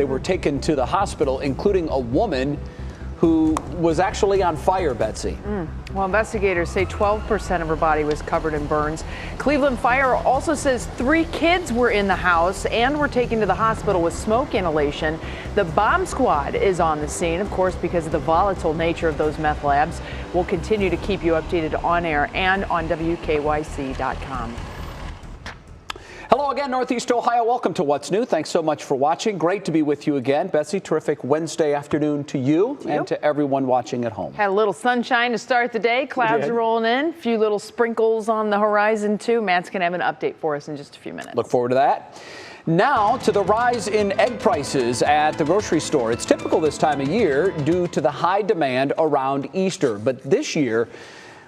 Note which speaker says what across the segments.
Speaker 1: They were taken to the hospital, including a woman who was actually on fire, Betsy.
Speaker 2: Well, investigators say 12% of her body was covered in burns. Cleveland Fire also says 3 kids were in the house and were taken to the hospital with smoke inhalation. The bomb squad is on the scene, of course, because of the volatile nature of those meth labs. We'll continue to keep you updated on air and on WKYC.com.
Speaker 1: Hello again, Northeast Ohio. Welcome to What's New. Thanks so much for watching. Great to be with you again. Betsy, terrific Wednesday afternoon to you and to everyone watching at home.
Speaker 2: Had a little sunshine to start the day. Clouds are rolling in. A few little sprinkles on the horizon, too. Matt's going to have an update for us in just a few minutes.
Speaker 1: Look forward to that. Now to the rise in egg prices at the grocery store. It's typical this time of year due to the high demand around Easter. But this year,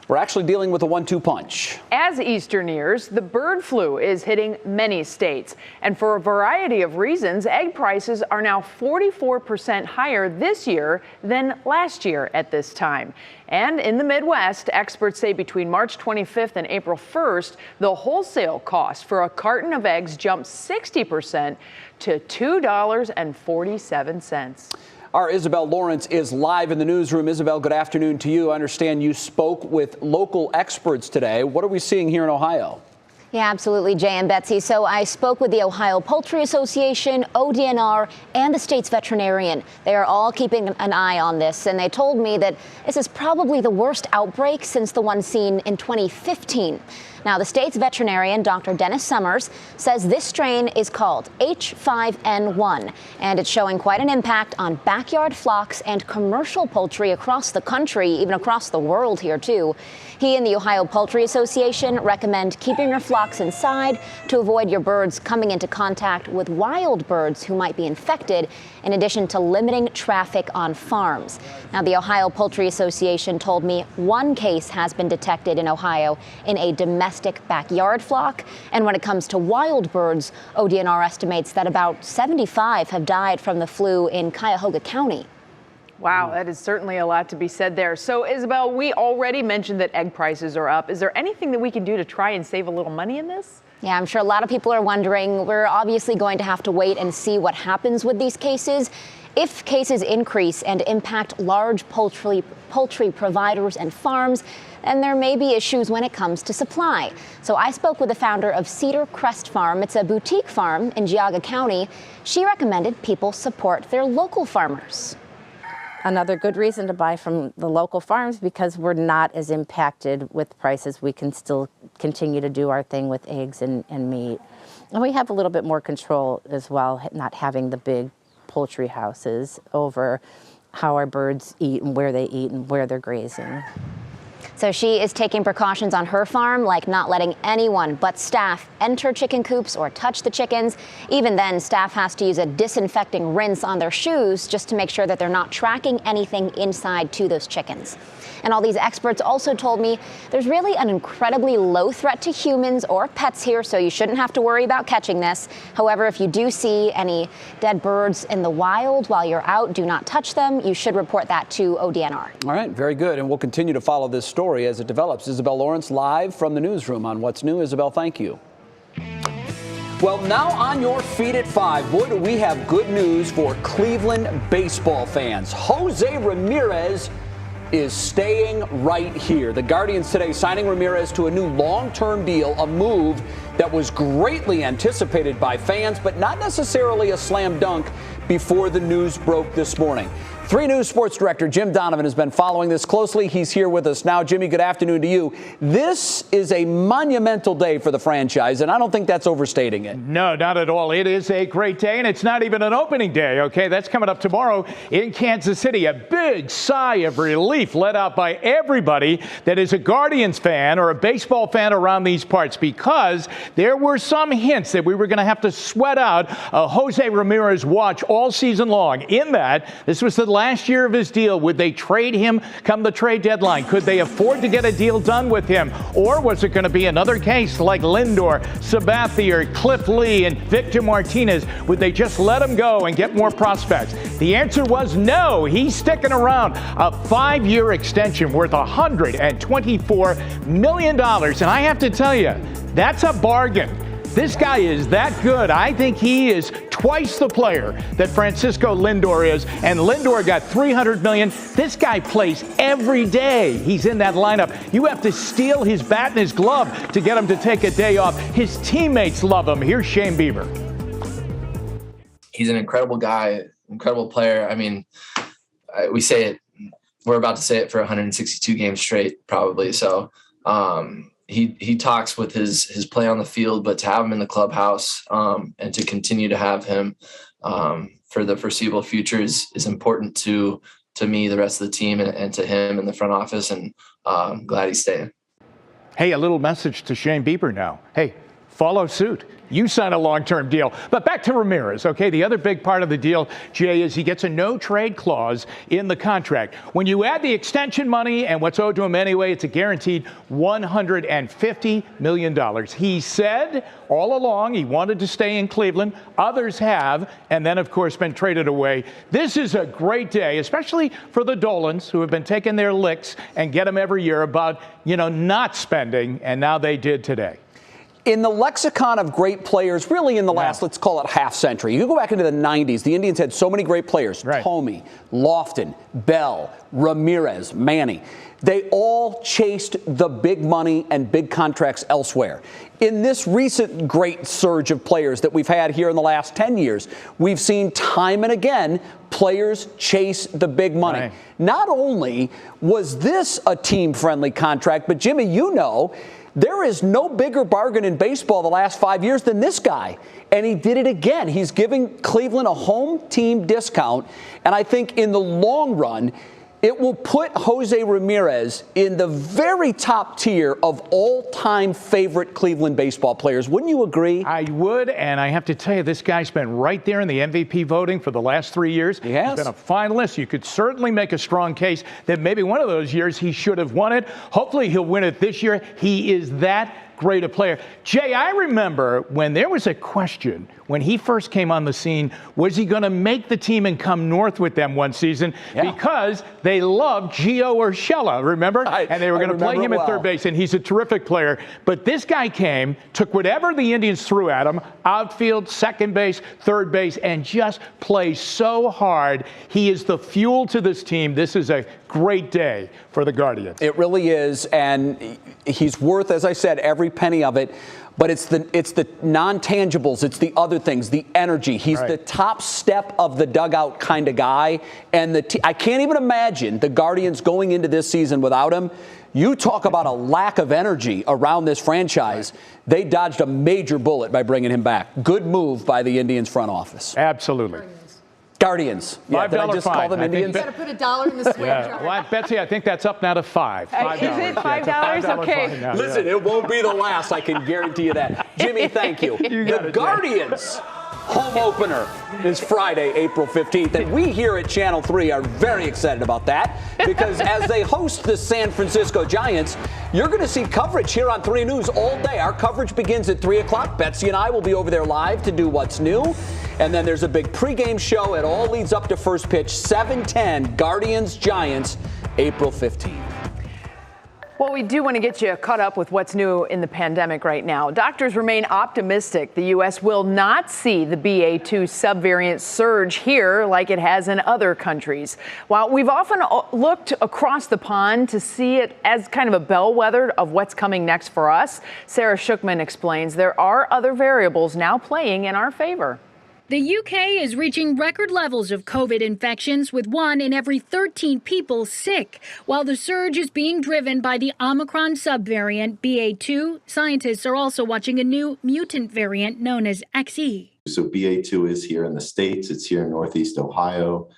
Speaker 1: we're actually dealing with a 1-2 punch.
Speaker 2: As Easter nears, the bird flu is hitting many states. And for a variety of reasons, egg prices are now 44% higher this year than last year at this time. And in the Midwest, experts say between March 25th and April 1st, the wholesale cost for a carton of eggs jumped 60% to $2.47.
Speaker 1: Our Isabel Lawrence is live in the newsroom. Isabel, good afternoon to you. I understand you spoke with local experts today. What are we seeing here in Ohio?
Speaker 3: Yeah, absolutely, Jay and Betsy. So I spoke with the Ohio Poultry Association, ODNR, and the state's veterinarian. They are all keeping an eye on this, and they told me that this is probably the worst outbreak since the one seen in 2015. Now, the state's veterinarian, Dr. Dennis Summers, says this strain is called H5N1, and it's showing quite an impact on backyard flocks and commercial poultry across the country, even across the world here, too. He and the Ohio Poultry Association recommend keeping your flocks inside to avoid your birds coming into contact with wild birds who might be infected, in addition to limiting traffic on farms. Now, the Ohio Poultry Association told me 1 case has been detected in Ohio in a domestic backyard flock. And when it comes to wild birds, ODNR estimates that about 75 have died from the flu in Cuyahoga County.
Speaker 2: Wow, that is certainly a lot to be said there. So, Isabel, we already mentioned that egg prices are up. Is there anything that we can do to try and save a little money in this?
Speaker 3: Yeah, I'm sure a lot of people are wondering. We're obviously going to have to wait and see what happens with these cases. If cases increase and impact large poultry providers and farms, then there may be issues when it comes to supply. So I spoke with the founder of Cedar Crest Farm. It's a boutique farm in Geauga County. She recommended people support their local farmers.
Speaker 4: Another good reason to buy from the local farms, because we're not as impacted with prices. We can still continue to do our thing with eggs and meat. And we have a little bit more control as well, not having the big poultry houses over how our birds eat and where they're grazing.
Speaker 3: So she is taking precautions on her farm, like not letting anyone but staff enter chicken coops or touch the chickens. Even then, staff has to use a disinfecting rinse on their shoes just to make sure that they're not tracking anything inside to those chickens. And all these experts also told me there's really an incredibly low threat to humans or pets here, so you shouldn't have to worry about catching this. However, if you do see any dead birds in the wild while you're out, do not touch them. You should report that to ODNR.
Speaker 1: All right, very good. And we'll continue to follow this story as it develops. Isabel Lawrence live from the newsroom on What's New. Isabel, thank you. Well, now on your feet at 5, boy, do we have good news for Cleveland baseball fans. Jose Ramirez is staying right here. The Guardians today signing Ramirez to a new long-term deal, a move that was greatly anticipated by fans, but not necessarily a slam dunk before the news broke this morning. 3 News Sports Director Jim Donovan has been following this closely. He's here with us now. Jimmy, good afternoon to you. This is a monumental day for the franchise, and I don't think that's overstating it.
Speaker 5: No, not at all. It is a great day, and it's not even an opening day, okay? That's coming up tomorrow in Kansas City. A big sigh of relief let out by everybody that is a Guardians fan or a baseball fan around these parts, because there were some hints that we were going to have to sweat out a Jose Ramirez watch all season long. In that, this was the last year of his deal. Would they trade him come the trade deadline? Could they afford to get a deal done with him? Or was it going to be another case like Lindor, Sabathia, Cliff Lee, and Victor Martinez? Would they just let him go and get more prospects? The answer was no. He's sticking around. A 5-year extension worth $124 million. And I have to tell you, that's a bargain. This guy is that good. I think he is twice the player that Francisco Lindor is, and Lindor got $300 million. This guy plays every day. He's in that lineup. You have to steal his bat and his glove to get him to take a day off. His teammates love him. Here's Shane Bieber.
Speaker 6: He's an incredible guy, incredible player. I mean, we say it, we're about to say it for 162 games straight, probably. So he talks with his play on the field, but to have him in the clubhouse and to continue to have him for the foreseeable future is important to me, the rest of the team, and to him in the front office. And I'm glad he's staying.
Speaker 5: Hey, a little message to Shane Bieber now. Hey, follow suit. You sign a long-term deal. But back to Ramirez, okay? The other big part of the deal, Jay, is he gets a no-trade clause in the contract. When you add the extension money and what's owed to him anyway, it's a guaranteed $150 million. He said all along he wanted to stay in Cleveland. Others have, and then, of course, been traded away. This is a great day, especially for the Dolans, who have been taking their licks and get them every year about, not spending, and now they did today.
Speaker 1: In the lexicon of great players, really in the last, let's call it half century, you go back into the 90s, the Indians had so many great players. Right. Thome, Lofton, Bell, Ramirez, Manny. They all chased the big money and big contracts elsewhere. In this recent great surge of players that we've had here in the last 10 years, we've seen time and again players chase the big money. Right. Not only was this a team-friendly contract, but Jimmy, there is no bigger bargain in baseball the last 5 years than this guy. And he did it again. He's giving Cleveland a home team discount. And I think in the long run, it will put Jose Ramirez in the very top tier of all-time favorite Cleveland baseball players. Wouldn't you agree?
Speaker 5: I would, and I have to tell you, this guy's been right there in the MVP voting for the last 3 years.
Speaker 1: He has.
Speaker 5: He's been a finalist. You could certainly make a strong case that maybe one of those years he should have won it. Hopefully he'll win it this year. He is that great a player. Jay, I remember when there was a question when he first came on the scene, was he going to make the team and come north with them one season? Yeah. Because they loved Gio Urshela, remember? And they were going to play him at third base, and he's a terrific player. But this guy came, took whatever the Indians threw at him, outfield, second base, third base, and just plays so hard. He is the fuel to this team. This is a great day for the Guardians.
Speaker 1: It really is, and he's worth, as I said, every penny of it. But it's the non-tangibles, it's the other things, the energy. He's the top step of the dugout kind of guy. And I can't even imagine the Guardians going into this season without him. You talk about a lack of energy around this franchise. They dodged a major bullet by bringing him back. Good move by the Indians front office.
Speaker 5: Absolutely.
Speaker 1: Guardians. Yeah, did I just call them Indians?
Speaker 7: You got to put $1 in the swing jar.
Speaker 5: Well, Betsy, I think that's up now to $5.
Speaker 2: Is it $5? Okay.
Speaker 1: Listen, it won't be the last. I can guarantee you that. Jimmy, thank you. The Guardians home opener is Friday, April 15th. And we here at Channel 3 are very excited about that because as they host the San Francisco Giants, you're going to see coverage here on 3 News all day. Our coverage begins at 3 o'clock. Betsy and I will be over there live to do What's New. And then there's a big pregame show. It all leads up to first pitch, 7:10, Guardians, Giants, April 15th.
Speaker 2: Well, we do want to get you caught up with what's new in the pandemic right now. Doctors remain optimistic the U.S. will not see the BA2 subvariant surge here like it has in other countries. While we've often looked across the pond to see it as kind of a bellwether of what's coming next for us, Sarah Shookman explains there are other variables now playing in our favor.
Speaker 8: The UK is reaching record levels of COVID infections, with 1 in every 13 people sick. While the surge is being driven by the Omicron subvariant BA2, scientists are also watching a new mutant variant known as XE.
Speaker 9: So BA2 is here in the States. It's here in Northeast Ohio.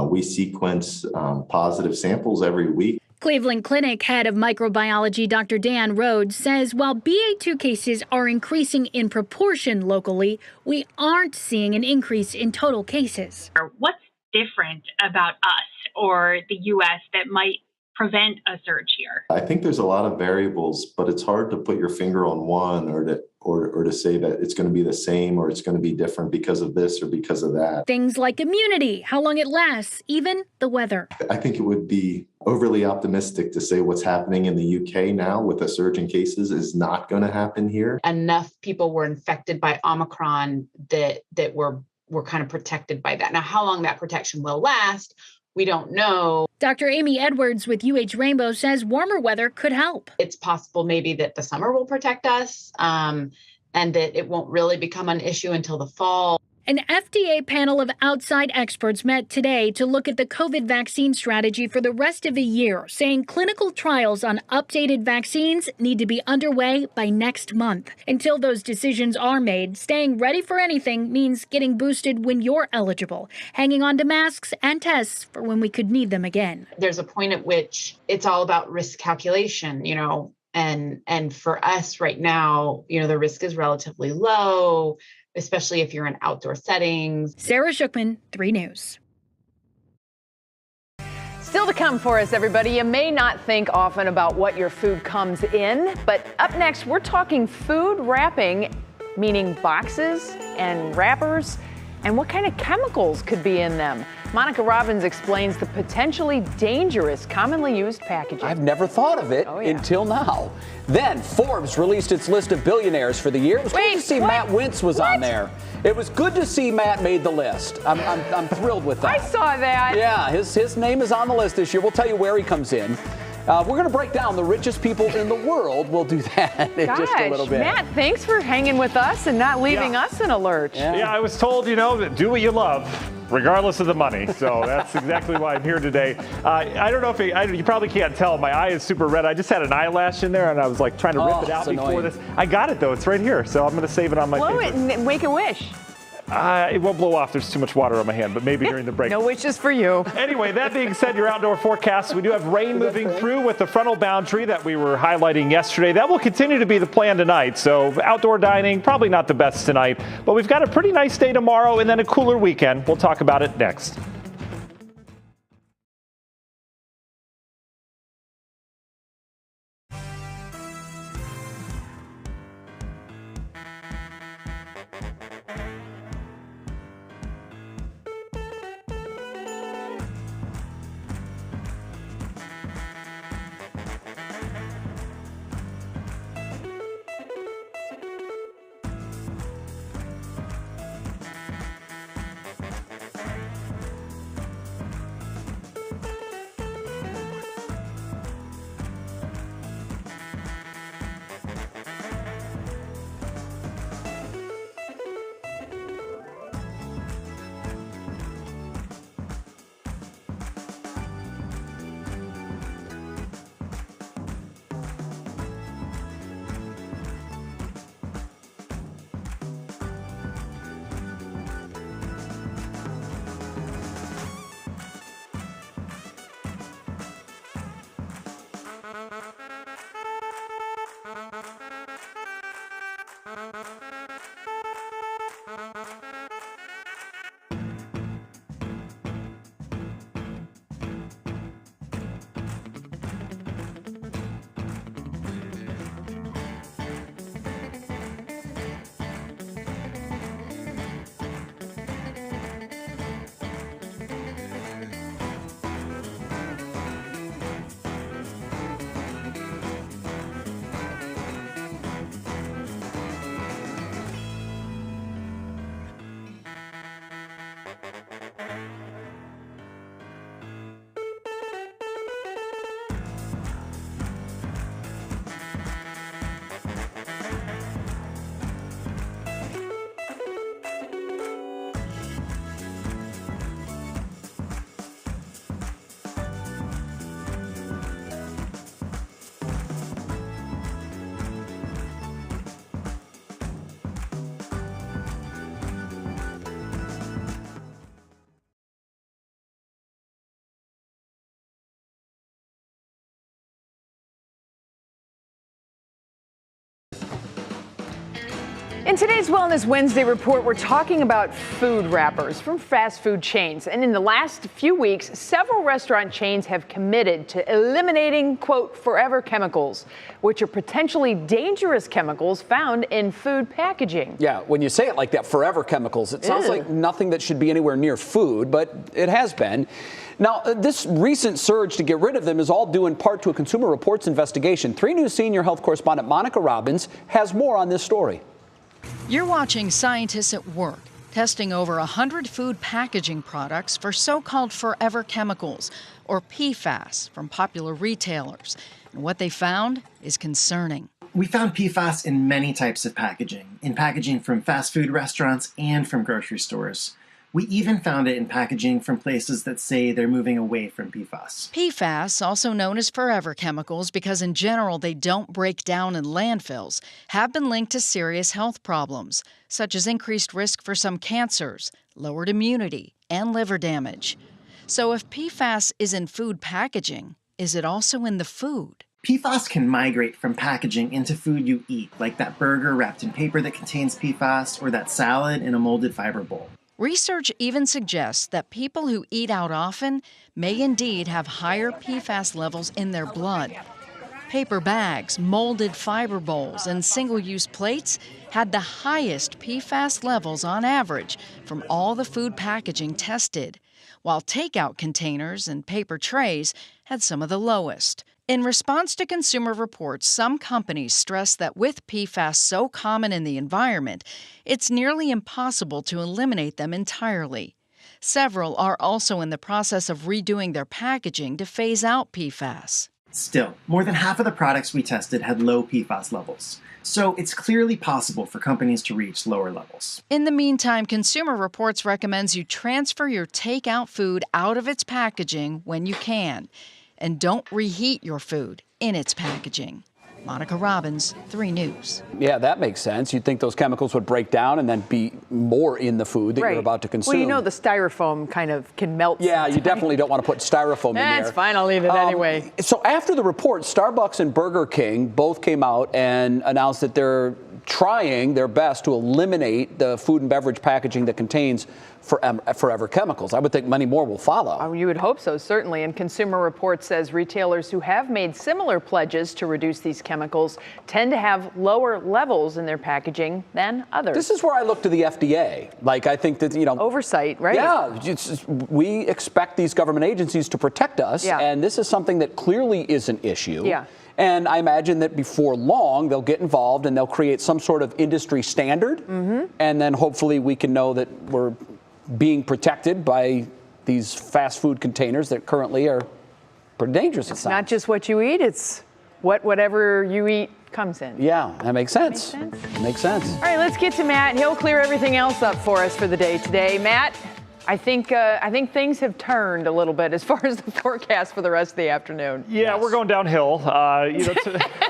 Speaker 9: We sequence positive samples every week.
Speaker 8: Cleveland Clinic head of microbiology Dr. Dan Rhodes says while BA2 cases are increasing in proportion locally, we aren't seeing an increase in total cases.
Speaker 10: What's different about us or the U.S. that might prevent a surge here?
Speaker 9: I think there's a lot of variables, but it's hard to put your finger on one or to say that it's going to be the same or it's going to be different because of this or because of that.
Speaker 8: Things like immunity, how long it lasts, even the weather.
Speaker 9: I think it would be overly optimistic to say what's happening in the UK now with a surge in cases is not going to happen here.
Speaker 11: Enough people were infected by Omicron that we're we're kind of protected by that. Now, how long that protection will last, we don't know.
Speaker 8: Dr. Amy Edwards with UH Rainbow says warmer weather could help.
Speaker 11: It's possible maybe that the summer will protect us and that it won't really become an issue until the fall.
Speaker 8: An FDA panel of outside experts met today to look at the COVID vaccine strategy for the rest of the year, saying clinical trials on updated vaccines need to be underway by next month. Until those decisions are made, staying ready for anything means getting boosted when you're eligible, hanging on to masks and tests for when we could need them again.
Speaker 11: There's a point at which it's all about risk calculation, and for us right now, the risk is relatively low, especially if you're in outdoor settings.
Speaker 8: Sarah Shookman, 3 News.
Speaker 2: Still to come for us, everybody. You may not think often about what your food comes in, but up next, we're talking food wrapping, meaning boxes and wrappers, and what kind of chemicals could be in them. Monica Robbins explains the potentially dangerous, commonly used packaging.
Speaker 1: I've never thought of it until now. Then Forbes released its list of billionaires for the year. It was good to see Matt Wintz was on there. It was good to see Matt made the list. I'm thrilled with that.
Speaker 2: I saw that.
Speaker 1: Yeah, his name is on the list this year. We'll tell you where he comes in. We're going to break down the richest people in the world. We'll do that in just a little bit.
Speaker 2: Matt, thanks for hanging with us and not leaving us in a lurch.
Speaker 5: Yeah, I was told, do what you love, regardless of the money. So that's exactly why I'm here today. I don't know if you probably can't tell. My eye is super red. I just had an eyelash in there, and I was like trying to rip it out before this. I got it, though. It's right here. So I'm going to save it on my
Speaker 2: Blow
Speaker 5: paper.
Speaker 2: it and make a wish.
Speaker 5: It won't blow off. There's too much water on my hand, but maybe during the break.
Speaker 2: No wishes for you.
Speaker 5: Anyway, that being said, your outdoor forecast, we do have rain moving through with the frontal boundary that we were highlighting yesterday. That will continue to be the plan tonight. So outdoor dining, probably not the best tonight, but we've got a pretty nice day tomorrow and then a cooler weekend. We'll talk about it next.
Speaker 2: In today's Wellness Wednesday report, we're talking about food wrappers from fast food chains. And in the last few weeks, several restaurant chains have committed to eliminating, quote, forever chemicals, which are potentially dangerous chemicals found in food packaging.
Speaker 1: Yeah, when you say it like that, forever chemicals, it sounds like nothing that should be anywhere near food, but it has been. Now, this recent surge to get rid of them is all due in part to a Consumer Reports investigation. 3 News senior health correspondent Monica Robbins has more on this story.
Speaker 12: You're watching scientists at work. testing over 100 food packaging products for so-called forever chemicals, or PFAS, from popular retailers. And what they found is concerning.
Speaker 13: We found PFAS in many types of packaging, in packaging from fast food restaurants and from grocery stores. We even found it in packaging from places that say they're moving away from PFAS.
Speaker 12: PFAS, also known as forever chemicals because in general they don't break down in landfills, have been linked to serious health problems, such as increased risk for some cancers, lowered immunity, and liver damage. So if PFAS is in food packaging, is it also in the food?
Speaker 13: PFAS can migrate from packaging into food you eat, like that burger wrapped in paper that contains PFAS or that salad in a molded fiber bowl.
Speaker 12: Research even suggests that people who eat out often may indeed have higher PFAS levels in their blood. Paper bags, molded fiber bowls, and single-use plates had the highest PFAS levels on average from all the food packaging tested, while takeout containers and paper trays had some of the lowest. In response to Consumer Reports, some companies stress that with PFAS so common in the environment, it's nearly impossible to eliminate them entirely. Several are also in the process of redoing their packaging to phase out PFAS.
Speaker 13: Still, more than half of the products we tested had low PFAS levels. So it's clearly possible for companies to reach lower levels.
Speaker 12: In the meantime, Consumer Reports recommends you transfer your takeout food out of its packaging when you can. And don't reheat your food in its packaging. Monica Robbins, 3 News.
Speaker 1: Yeah, that makes sense. You'd think those chemicals would break down and then be more in the food that you're about to consume.
Speaker 2: Well, you know the styrofoam kind of can melt.
Speaker 1: Yeah, you definitely don't want to put styrofoam in there.
Speaker 2: That's fine, I'll eat it anyway.
Speaker 1: So after the report, Starbucks and Burger King both came out and announced that they're trying their best to eliminate the food and beverage packaging that contains forever chemicals. I would think many more will follow.
Speaker 2: Oh, you would hope so, certainly. And Consumer Reports says retailers who have made similar pledges to reduce these chemicals tend to have lower levels in their packaging than others.
Speaker 1: This is where I look to the FDA. Like, I think that,
Speaker 2: oversight, right?
Speaker 1: Yeah, we expect these government agencies to protect us, and this is something that clearly is an issue.
Speaker 2: Yeah.
Speaker 1: And I imagine that before long, they'll get involved and they'll create some sort of industry standard. And then hopefully we can know that we're being protected by these fast food containers that currently are pretty dangerous.
Speaker 2: It's not just what you eat, it's whatever you eat comes in.
Speaker 1: Yeah, that makes sense. Makes sense.
Speaker 2: All right, let's get to Matt. He'll clear everything else up for us for the day today. Matt, I think things have turned a little bit as far as the forecast for the rest of the afternoon.
Speaker 5: Yeah, we're going downhill.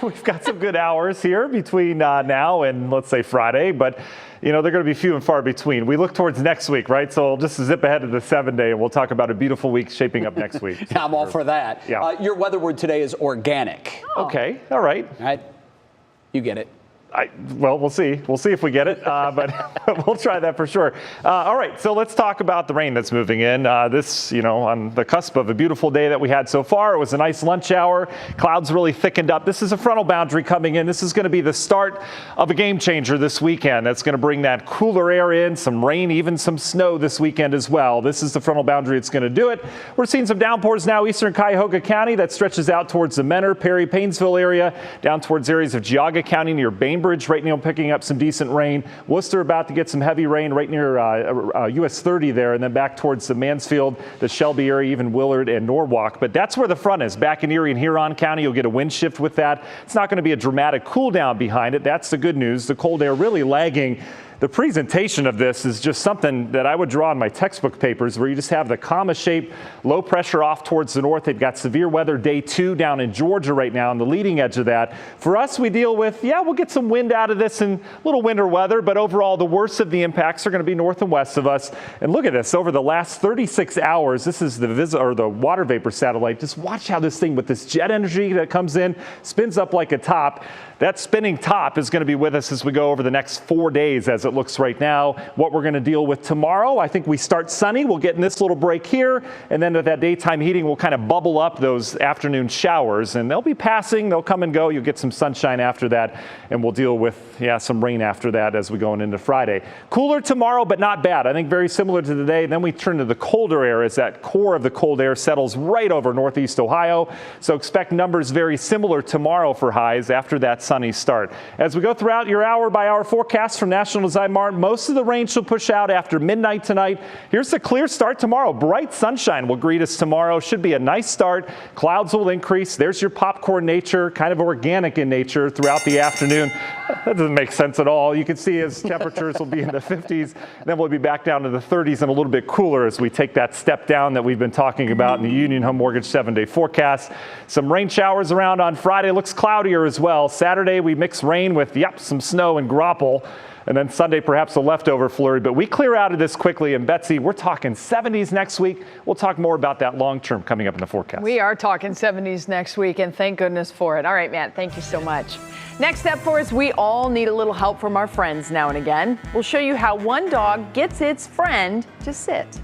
Speaker 5: We've got some good hours here between now and, let's say, Friday, but they're going to be few and far between. We look towards next week, right? So just zip ahead to the 7-day, and we'll talk about a beautiful week shaping up next week.
Speaker 1: Yeah, I'm all for that.
Speaker 5: Yeah.
Speaker 1: Your weather word today is organic.
Speaker 2: Oh.
Speaker 5: Okay, all right.
Speaker 1: All right, you get it.
Speaker 5: Well, we'll see. We'll see if we get it, but we'll try that for sure. All right, so let's talk about the rain that's moving in. This, on the cusp of a beautiful day that we had so far. It was a nice lunch hour. Clouds really thickened up. This is a frontal boundary coming in. This is going to be the start of a game changer this weekend. That's going to bring that cooler air in, some rain, even some snow this weekend as well. This is the frontal boundary that's going to do it. We're seeing some downpours now, eastern Cuyahoga County. That stretches out towards the Mentor, Perry, Paynesville area, down towards areas of Geauga County near Bainbridge. Right now picking up some decent rain. Worcester about to get some heavy rain right near US 30 there, and then back towards the Mansfield, the Shelby area, even Willard and Norwalk. But that's where the front is. Back in Erie and Huron County, you'll get a wind shift with that. It's not going to be a dramatic cool down behind it. That's the good news. The cold air really lagging. The presentation of this is just something that I would draw in my textbook papers, where you just have the comma shape, low pressure off towards the north. They've got severe weather day 2 down in Georgia right now on the leading edge of that. For us, we deal with, we'll get some wind out of this and a little winter weather, but overall the worst of the impacts are going to be north and west of us. And look at this, over the last 36 hours, this is the water vapor satellite. Just watch how this thing with this jet energy that comes in spins up like a top. That spinning top is going to be with us as we go over the next 4 days as it looks right now. What we're going to deal with tomorrow, I think we start sunny. We'll get in this little break here, and then with that daytime heating, we'll kind of bubble up those afternoon showers, and they'll be passing. They'll come and go. You'll get some sunshine after that, and we'll deal with, some rain after that as we go into Friday. Cooler tomorrow, but not bad. I think very similar to today. Then we turn to the colder air as that core of the cold air settles right over northeast Ohio. So expect numbers very similar tomorrow for highs after that sunny start. As we go throughout your hour-by-hour forecast from National bullseye, Martin. Most of the rain should push out after midnight tonight. Here's a clear start tomorrow. Bright sunshine will greet us tomorrow. Should be a nice start. Clouds will increase. There's your popcorn nature, kind of organic in nature throughout the afternoon. That doesn't make sense at all. You can see as temperatures will be in the 50s. Then we'll be back down to the 30s and a little bit cooler as we take that step down that we've been talking about in the Union Home Mortgage 7-day forecast. Some rain showers around on Friday. Looks cloudier as well. Saturday, we mix rain with, some snow and graupel. And then Sunday, perhaps a leftover flurry. But we clear out of this quickly. And Betsy, we're talking 70s next week. We'll talk more about that long term coming up in the forecast.
Speaker 2: We are talking 70s next week, and thank goodness for it. All right, Matt, thank you so much. Next step for us, we all need a little help from our friends now and again. We'll show you how one dog gets its friend to sit.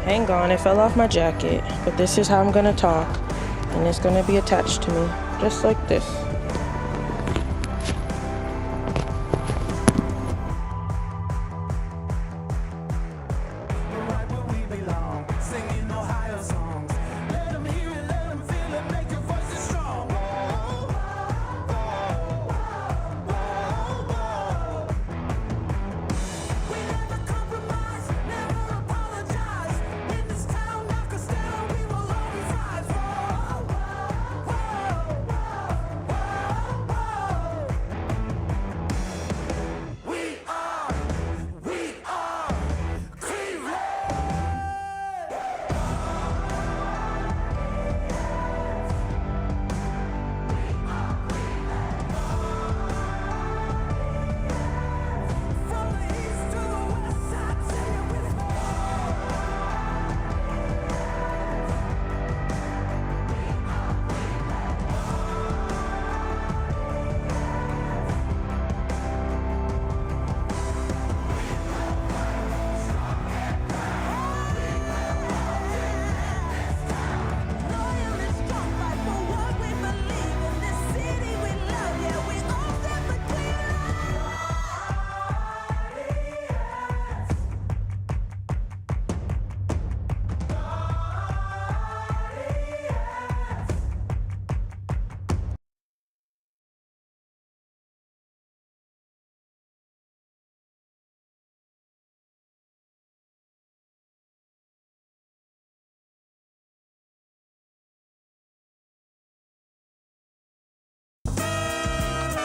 Speaker 14: Hang on, it fell off my jacket, but this is how I'm gonna talk, and it's gonna be attached to me, just like this.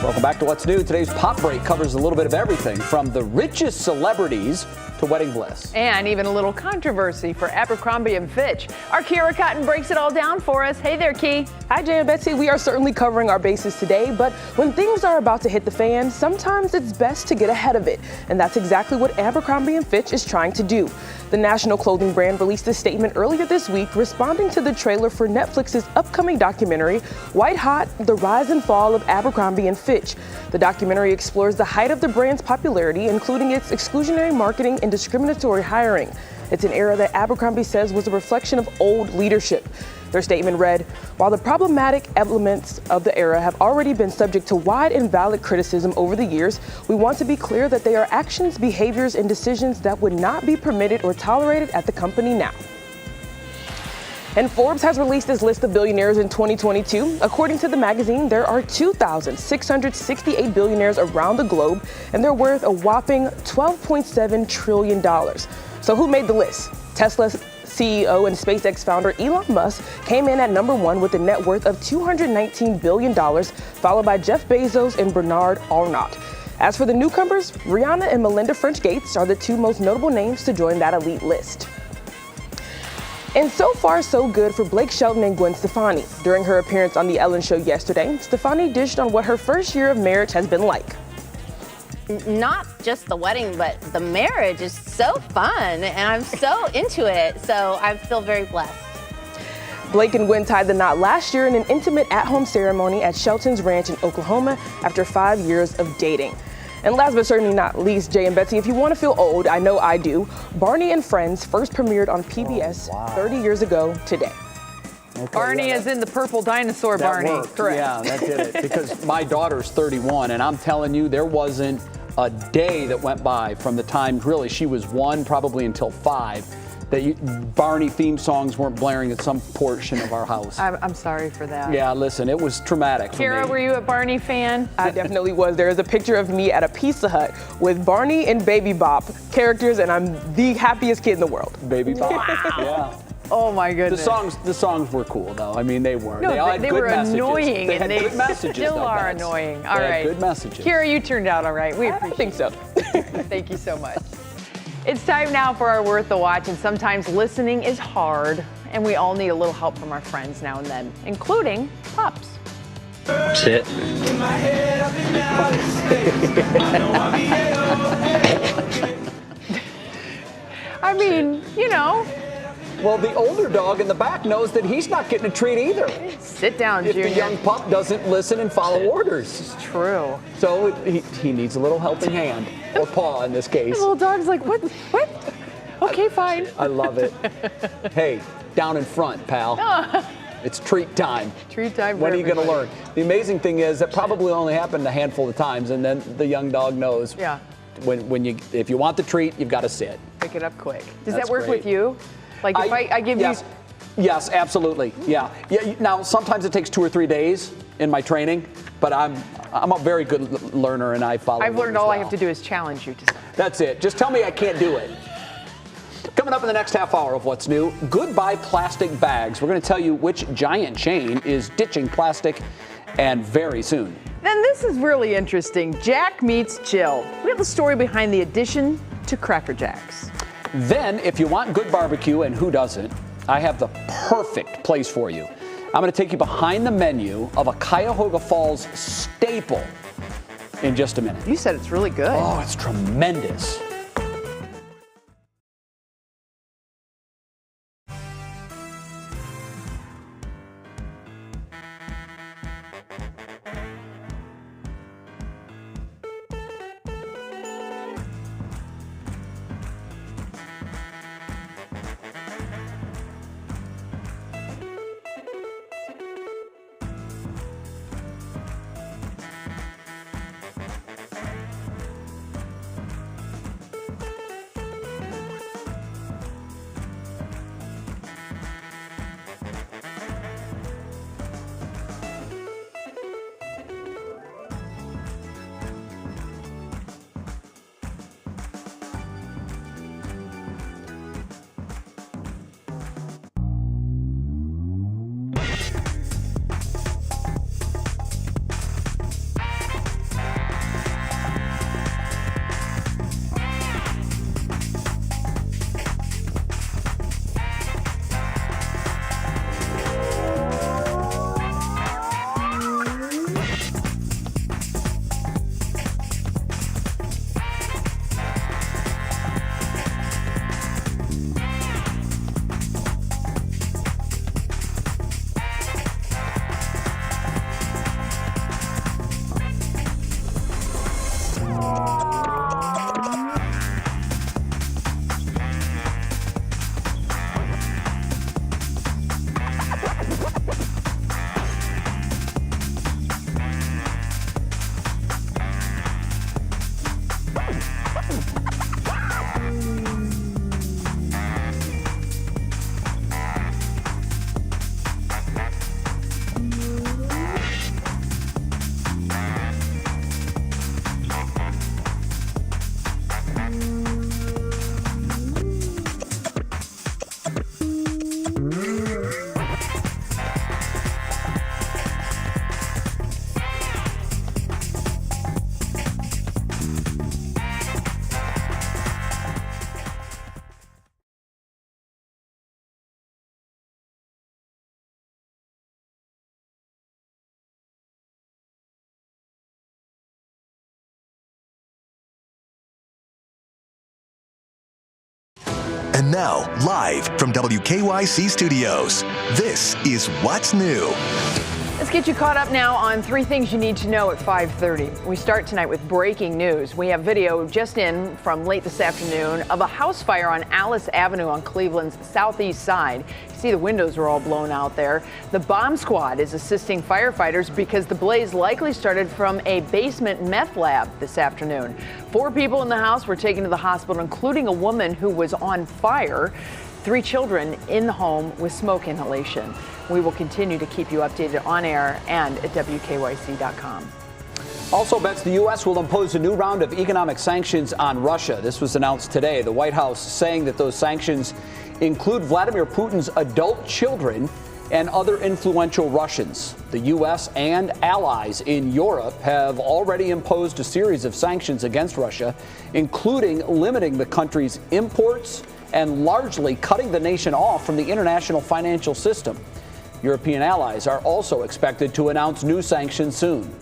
Speaker 1: Welcome back to What's New. Today's Pop Break covers a little bit of everything from the richest celebrities to wedding bliss.
Speaker 2: And even a little controversy for Abercrombie & Fitch. Our Kira Cotton breaks it all down for us. Hey there, Key.
Speaker 15: Hi, Jay and Betsy. We are certainly covering our bases today, but when things are about to hit the fan, sometimes it's best to get ahead of it. And that's exactly what Abercrombie & Fitch is trying to do. The national clothing brand released a statement earlier this week responding to the trailer for Netflix's upcoming documentary, White Hot: The Rise and Fall of Abercrombie & Fitch. The documentary explores the height of the brand's popularity, including its exclusionary marketing and discriminatory hiring. It's an era that Abercrombie says was a reflection of old leadership. Their statement read, "While the problematic elements of the era have already been subject to wide and valid criticism over the years, we want to be clear that they are actions, behaviors, and decisions that would not be permitted or tolerated at the company now." And Forbes has released its list of billionaires in 2022. According to the magazine, there are 2,668 billionaires around the globe, and they're worth a whopping $12.7 trillion. So who made the list? Tesla's CEO and SpaceX founder Elon Musk came in at number one with a net worth of $219 billion, followed by Jeff Bezos and Bernard Arnault. As for the newcomers, Rihanna and Melinda French Gates are the two most notable names to join that elite list. And so far, so good for Blake Sheldon and Gwen Stefani. During her appearance on The Ellen Show yesterday, Stefani dished on what her first year of marriage has been like.
Speaker 16: Not just the wedding, but the marriage is so fun, and I'm so into it, so I feel very blessed.
Speaker 15: Blake and Gwen tied the knot last year in an intimate at-home ceremony at Shelton's Ranch in Oklahoma after 5 years of dating. And last but certainly not least, Jay and Betsy, if you want to feel old, I know I do, Barney and Friends first premiered on PBS 30 years ago today.
Speaker 1: Okay,
Speaker 2: Barney is in the purple dinosaur
Speaker 1: that
Speaker 2: Barney.
Speaker 1: worked.
Speaker 2: Correct.
Speaker 1: Yeah, that did it. Because my daughter's 31, and I'm telling you, there wasn't a day that went by from the time, really, she was 1, probably until 5, that Barney theme songs weren't blaring at some portion of our house.
Speaker 2: I'm sorry for that.
Speaker 1: Yeah, listen, it was traumatic for
Speaker 2: Kira,
Speaker 1: me.
Speaker 2: were you a Barney fan?
Speaker 15: I definitely was. There is a picture of me at a Pizza Hut with Barney and Baby Bop characters, and I'm the happiest kid in the world.
Speaker 1: Baby Bop. Yeah.
Speaker 2: Oh my goodness.
Speaker 1: The songs were cool though. I mean, they were.
Speaker 2: No,
Speaker 1: they all had
Speaker 2: they
Speaker 1: good
Speaker 2: were
Speaker 1: messages.
Speaker 2: annoying,
Speaker 1: They had
Speaker 2: and they
Speaker 1: good messages.
Speaker 2: still
Speaker 1: though,
Speaker 2: are
Speaker 1: Bets.
Speaker 2: annoying. All
Speaker 1: They had
Speaker 2: right.
Speaker 1: good messages.
Speaker 2: Kira, you turned out all right. We appreciate
Speaker 15: I think so.
Speaker 2: Thank you so much. It's time now for our Worth the Watch, and sometimes listening is hard, and we all need a little help from our friends now and then, including pups.
Speaker 17: Sit.
Speaker 2: I mean, you know.
Speaker 1: Well, the older dog in the back knows that he's not getting a treat either.
Speaker 2: Sit down,
Speaker 1: if
Speaker 2: Junior.
Speaker 1: the young pup doesn't listen and follow orders.
Speaker 2: It's true.
Speaker 1: So he needs a little helping hand, or paw in this case.
Speaker 2: The little dog's like, what? Okay, fine.
Speaker 1: I love it. Hey, down in front, pal. It's treat time.
Speaker 2: Treat time for
Speaker 1: When are you going to
Speaker 2: everybody.
Speaker 1: learn? The amazing thing is that probably only happened a handful of times, and then the young dog knows.
Speaker 2: Yeah.
Speaker 1: If you want the treat, you've got to sit.
Speaker 2: Pick it up quick. Does
Speaker 1: That's
Speaker 2: that work
Speaker 1: great.
Speaker 2: with you? Like if I give
Speaker 1: yes.
Speaker 2: you.
Speaker 1: Yes, absolutely. Yeah. Now sometimes it takes 2 or 3 days in my training, but I'm a very good learner and I follow.
Speaker 2: I've learned
Speaker 1: as
Speaker 2: all I
Speaker 1: well.
Speaker 2: have to do is challenge you to something.
Speaker 1: That's it. Just tell me I can't do it. Coming up in the next half hour of What's New, goodbye plastic bags. We're going to tell you which giant chain is ditching plastic, and very soon.
Speaker 2: Then this is really interesting. Jack meets Jill. We have the story behind the addition to Cracker Jacks.
Speaker 1: Then, if you want good barbecue, and who doesn't, I have the perfect place for you. I'm going to take you behind the menu of a Cuyahoga Falls staple in just a minute.
Speaker 2: You said it's really good.
Speaker 1: Oh, it's tremendous.
Speaker 18: And now, live from WKYC Studios, this is What's New.
Speaker 2: Let's get you caught up now on 3 things you need to know at 5:30. We start tonight with breaking news. We have video just in from late this afternoon of a house fire on Alice Avenue on Cleveland's southeast side. You see the windows were all blown out there. The bomb squad is assisting firefighters because the blaze likely started from a basement meth lab this afternoon. 4 people in the house were taken to the hospital, including a woman who was on fire. 3 children in the home with smoke inhalation. We will continue to keep you updated on air and at WKYC.com.
Speaker 1: Also, Bets, the U.S. will impose a new round of economic sanctions on Russia. This was announced today. The White House saying that those sanctions include Vladimir Putin's adult children and other influential Russians. The U.S. and allies in Europe have already imposed a series of sanctions against Russia, including limiting the country's imports and largely cutting the nation off from the international financial system. European allies are also expected to announce new sanctions soon.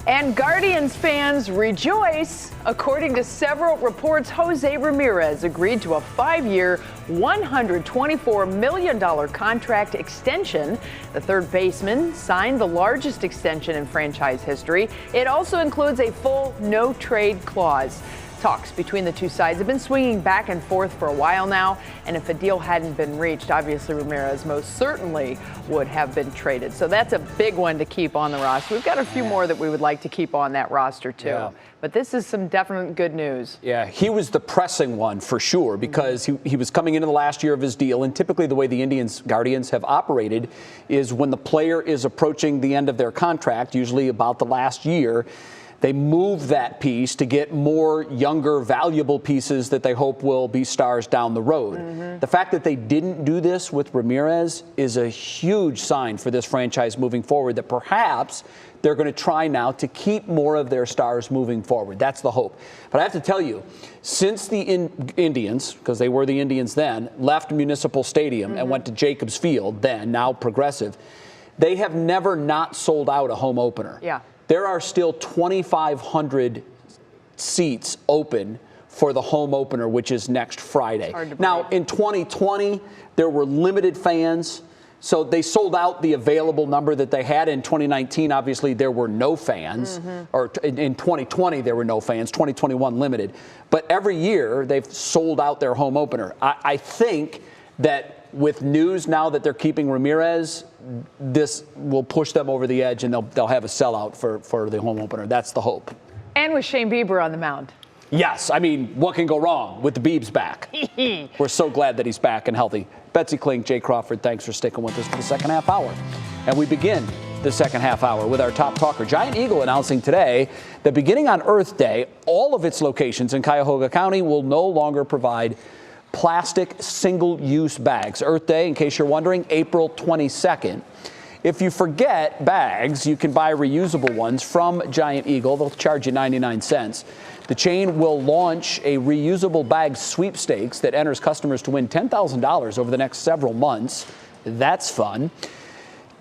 Speaker 2: And Guardians fans rejoice. According to several reports, Jose Ramirez agreed to a 5-year, $124 million contract extension. The third baseman signed the largest extension in franchise history. It also includes a full no-trade clause. Talks between the two sides have been swinging back and forth for a while now, and if a deal hadn't been reached, obviously Ramirez most certainly would have been traded. So that's a big one to keep on the roster. We've got a few more that we would like to keep on that roster too. Yeah. But this is some definite good news.
Speaker 1: Yeah, he was the pressing one for sure because he was coming into the last year of his deal, and typically the way the Guardians have operated is when the player is approaching the end of their contract, usually about the last year, they move that piece to get more younger, valuable pieces that they hope will be stars down the road. The fact that they didn't do this with Ramirez is a huge sign for this franchise moving forward, that perhaps they're going to try now to keep more of their stars moving forward. That's the hope. But I have to tell you, since the Indians, because they were the Indians then, left Municipal Stadium and went to Jacobs Field, then, now Progressive, they have never not sold out a home opener.
Speaker 2: Yeah.
Speaker 1: There are still 2,500 seats open for the home opener, which is next Friday. Now, in 2020, there were limited fans, so they sold out the available number that they had. In 2019, obviously, there were no fans. Or in 2020, there were no fans. 2021, limited. But every year, they've sold out their home opener. I think that with news now that they're keeping Ramirez, this will push them over the edge, and they'll have a sellout for the home opener. That's the hope.
Speaker 2: And with Shane Bieber on the mound.
Speaker 1: Yes, I mean, what can go wrong with the Biebs back? We're so glad that he's back and healthy. Betsy, Kling, Jay Crawford, thanks for sticking with us for the second half hour. And we begin the second half hour with our top talker. Giant Eagle announcing today that beginning on Earth Day, all of its locations in Cuyahoga County will no longer provide plastic single-use bags. Earth Day, in case you're wondering, April 22nd. If you forget bags, you can buy reusable ones from Giant Eagle. They'll charge you 99 cents. The chain will launch a reusable bag sweepstakes that enters customers to win $10,000 over the next several months. That's fun.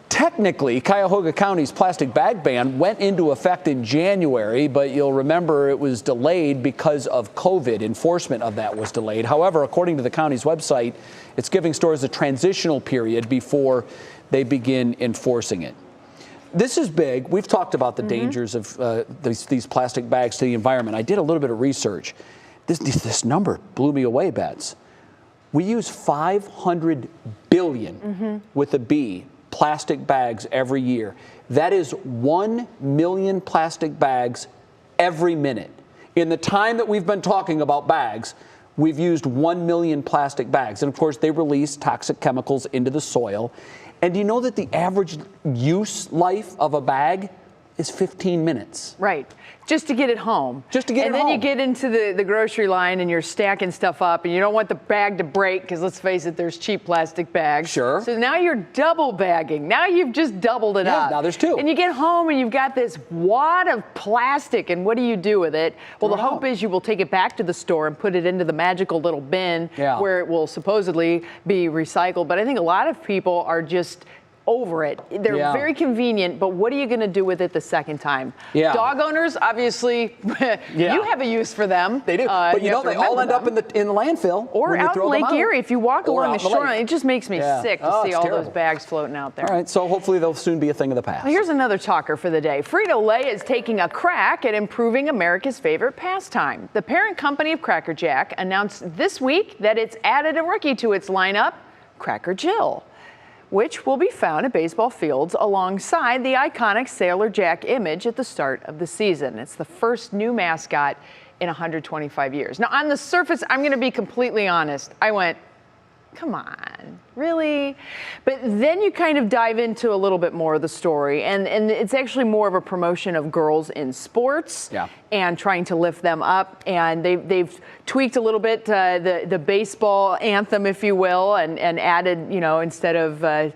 Speaker 1: Technically, Cuyahoga County's plastic bag ban went into effect in January, but you'll remember it was delayed because of COVID. Enforcement of that was delayed. However, according to the county's website, it's giving stores a transitional period before they begin enforcing it. This is big. We've talked about the dangers of these plastic bags to the environment. I did a little bit of research. This number blew me away, Bets. We use 500 billion with a B plastic bags every year. That is 1 million plastic bags every minute. In the time that we've been talking about bags, we've used 1 million plastic bags. And of course, they release toxic chemicals into the soil. And do you know that the average use life of a bag is 15 minutes?
Speaker 2: Right. Just to get it home.
Speaker 1: Just to get it home.
Speaker 2: And then you get into the grocery line and you're stacking stuff up and you don't want the bag to break because let's face it, there's cheap plastic bags.
Speaker 1: Sure.
Speaker 2: So now you're double bagging. Now you've just doubled it up.
Speaker 1: Now there's 2.
Speaker 2: And you get home and you've got this wad of plastic, and what do you do with it? Well, the hope is you will take it back to the store and put it into the magical little bin where it will supposedly be recycled. But I think a lot of people are just over it. They're very convenient, but what are you going to do with it the second time?
Speaker 1: Yeah.
Speaker 2: Dog owners, obviously, you have a use for them.
Speaker 1: They do. But you know, they all end up in the landfill.
Speaker 2: Or out in Lake Erie. If you walk along the shoreline, it just makes me sick to see all those bags floating out there.
Speaker 1: All right, so hopefully they'll soon be a thing of the past.
Speaker 2: Well, here's another talker for the day. Frito-Lay is taking a crack at improving America's favorite pastime. The parent company of Cracker Jack announced this week that it's added a rookie to its lineup, Cracker Jill, which will be found at baseball fields alongside the iconic Sailor Jack image at the start of the season. It's the first new mascot in 125 years. Now, on the surface, I'm going to be completely honest. I went, come on, really? But then you kind of dive into a little bit more of the story, and it's actually more of a promotion of girls in sports and trying to lift them up. And they've tweaked a little bit the baseball anthem, if you will, and added, you know, instead of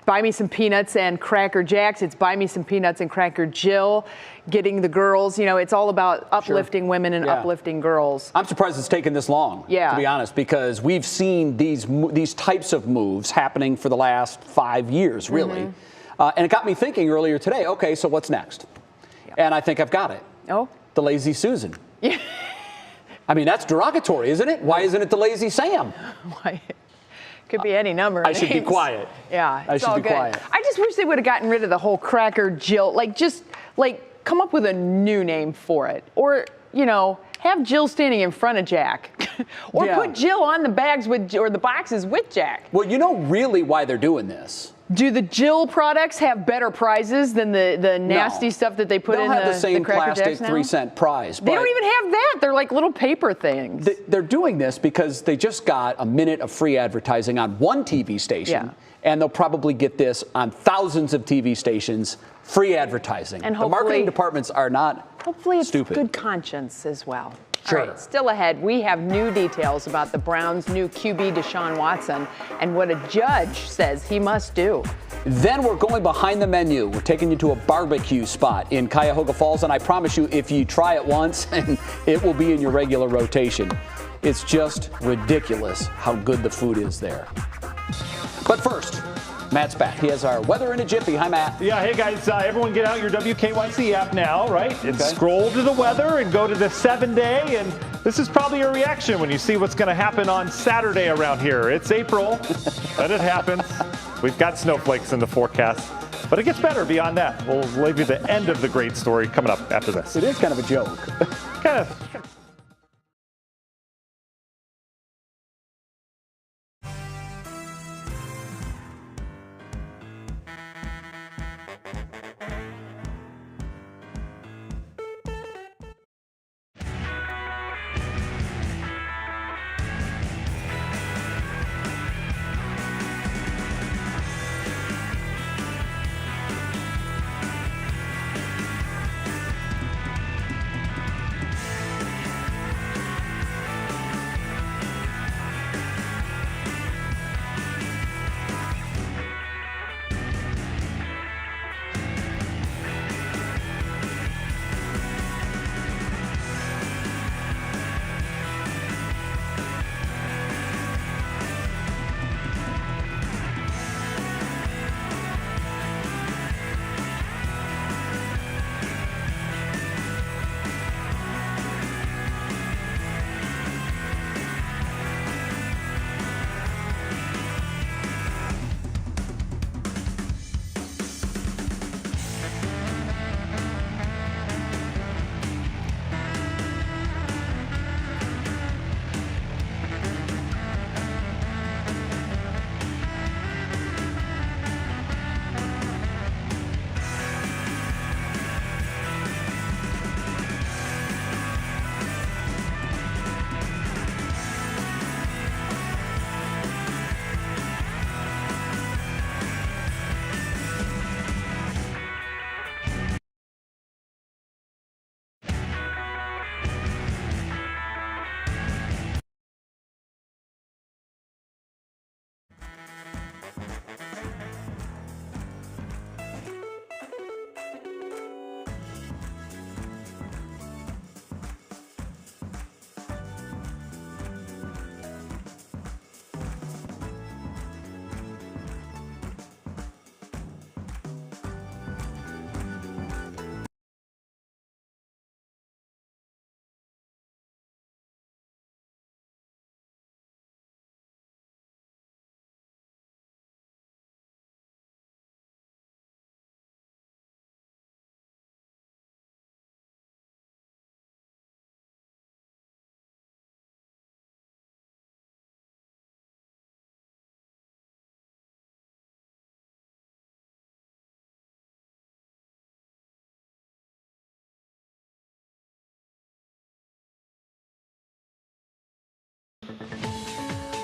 Speaker 2: buy me some peanuts and Cracker Jacks, it's buy me some peanuts and Cracker Jill, getting the girls, you know, it's all about uplifting women and uplifting girls.
Speaker 1: I'm surprised it's taken this long, to be honest, because we've seen these types of moves happening for the last 5 years, really. And it got me thinking earlier today, okay, so what's next? And I think I've got it.
Speaker 2: Oh?
Speaker 1: The Lazy Susan. I mean, that's derogatory, isn't it? Why isn't it the Lazy Sam?
Speaker 2: Why? Could be any number of
Speaker 1: I should be
Speaker 2: names.
Speaker 1: quiet.
Speaker 2: Yeah,
Speaker 1: I
Speaker 2: it's
Speaker 1: should
Speaker 2: all
Speaker 1: be
Speaker 2: good.
Speaker 1: quiet.
Speaker 2: I just wish they would have gotten rid of the whole Cracker Jill. Like, come up with a new name for it. Or, you know, have Jill standing in front of Jack. Or put Jill on the bags or the boxes with Jack.
Speaker 1: Well, you know really why they're doing this.
Speaker 2: Do the Jill products have better prizes than the nasty stuff that they put in
Speaker 1: They'll have the same
Speaker 2: Cracker
Speaker 1: plastic
Speaker 2: Jacks now?
Speaker 1: 3-cent prize.
Speaker 2: They don't even have that. They're like little paper things.
Speaker 1: They're doing this because they just got a minute of free advertising on one TV station. And they'll probably get this on thousands of TV stations, free advertising.
Speaker 2: And
Speaker 1: the marketing departments are not
Speaker 2: hopefully it's
Speaker 1: stupid.
Speaker 2: Good conscience as well.
Speaker 1: Sure.
Speaker 2: All right, still ahead, we have new details about the Browns' new QB, Deshaun Watson, and what a judge says he must do.
Speaker 1: Then we're going behind the menu. We're taking you to a barbecue spot in Cuyahoga Falls, and I promise you, if you try it once, it will be in your regular rotation. It's just ridiculous how good the food is there. But first, Matt's back. He has our weather in a jiffy. Hi, Matt.
Speaker 5: Yeah, hey guys, everyone get out your WKYC app now, right? And scroll to the weather and go to the 7-day. And this is probably your reaction when you see what's going to happen on Saturday around here. It's April, but it happens. We've got snowflakes in the forecast, but it gets better beyond that. We'll leave you the end of the great story coming up after this.
Speaker 1: It is kind of a joke.
Speaker 5: Kind of.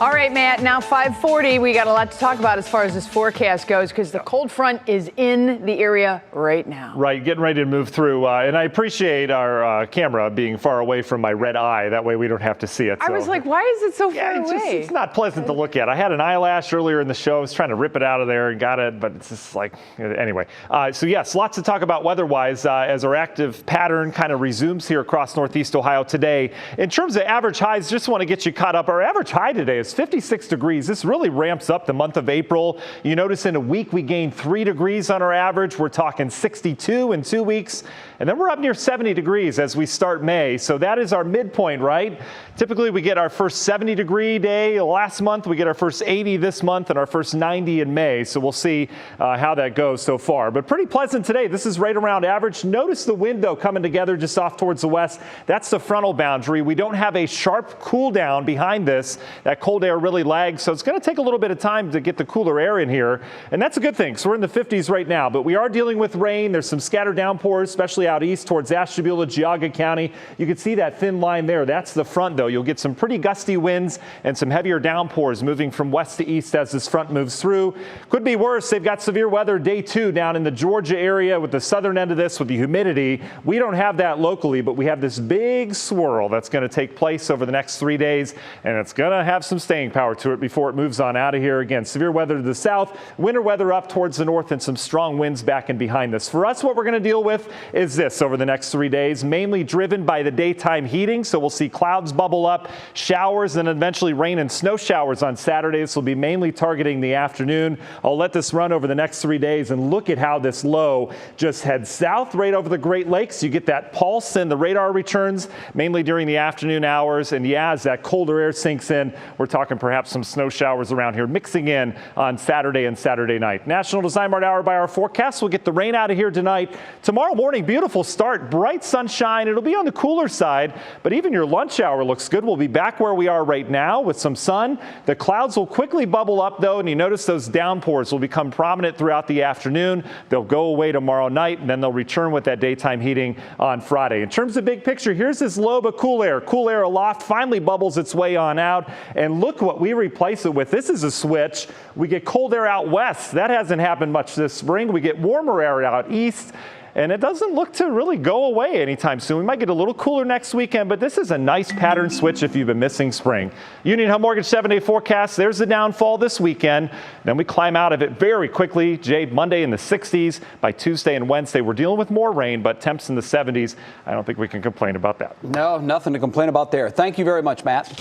Speaker 2: All right, Matt, now 5:40. We got a lot to talk about as far as this forecast goes because the cold front is in the area right now.
Speaker 5: Right, getting ready to move through. And I appreciate our camera being far away from my red eye. That way we don't have to see it.
Speaker 2: I was like, why is it so far away?
Speaker 5: It's not pleasant to look at. I had an eyelash earlier in the show. I was trying to rip it out of there and got it, but it's just like, anyway. So yes, lots to talk about weather-wise as our active pattern kind of resumes here across Northeast Ohio today. In terms of average highs, just want to get you caught up. Our average high today is 56 degrees. This really ramps up the month of April. You notice in a week we gained 3 degrees on our average. We're talking 62 in 2 weeks. And then we're up near 70 degrees as we start May. So that is our midpoint, right? Typically we get our first 70-degree day last month. We get our first 80 this month and our first 90 in May. So we'll see how that goes so far. But pretty pleasant today. This is right around average. Notice the wind, though, coming together just off towards the west. That's the frontal boundary. We don't have a sharp cool down behind this. That cold air really lags. So it's going to take a little bit of time to get the cooler air in here. And that's a good thing. So we're in the 50s right now. But we are dealing with rain. There's some scattered downpours, especially out east towards Ashtabula, Geauga County. You can see that thin line there. That's the front, though. You'll get some pretty gusty winds and some heavier downpours moving from west to east as this front moves through. Could be worse. They've got severe weather day 2 down in the Georgia area with the southern end of this with the humidity. We don't have that locally, but we have this big swirl that's going to take place over the next 3 days, and it's going to have some staying power to it before it moves on out of here. Again, severe weather to the south, winter weather up towards the north, and some strong winds back and behind this. For us, what we're going to deal with is this over the next 3 days, mainly driven by the daytime heating. So we'll see clouds bubble up, showers, and eventually rain and snow showers on Saturday. This will be mainly targeting the afternoon. I'll let this run over the next 3 days and look at how this low just heads south right over the Great Lakes. You get that pulse and the radar returns mainly during the afternoon hours. And yeah, as that colder air sinks in, we're talking perhaps some snow showers around here mixing in on Saturday and Saturday night. National Design Mart Hour by our forecast. We'll get the rain out of here tonight. Tomorrow morning, beautiful start, bright sunshine. It'll be on the cooler side, but even your lunch hour looks good. We'll be back where we are right now with some sun. The clouds will quickly bubble up, though, and you notice those downpours will become prominent throughout the afternoon. They'll go away tomorrow night, and then they'll return with that daytime heating on Friday. In terms of big picture, here's this low but cool air. Cool air aloft finally bubbles its way on out, and look what we replace it with. This is a switch. We get cold air out west. That hasn't happened much this spring. We get warmer air out east. And it doesn't look to really go away anytime soon. We might get a little cooler next weekend, but this is a nice pattern switch if you've been missing spring. Union Home Mortgage 7-day forecast. There's the downfall this weekend. Then we climb out of it very quickly. Monday in the 60s. By Tuesday and Wednesday, we're dealing with more rain, but temps in the 70s. I don't think we can complain about that.
Speaker 1: No, nothing to complain about there. Thank you very much, Matt.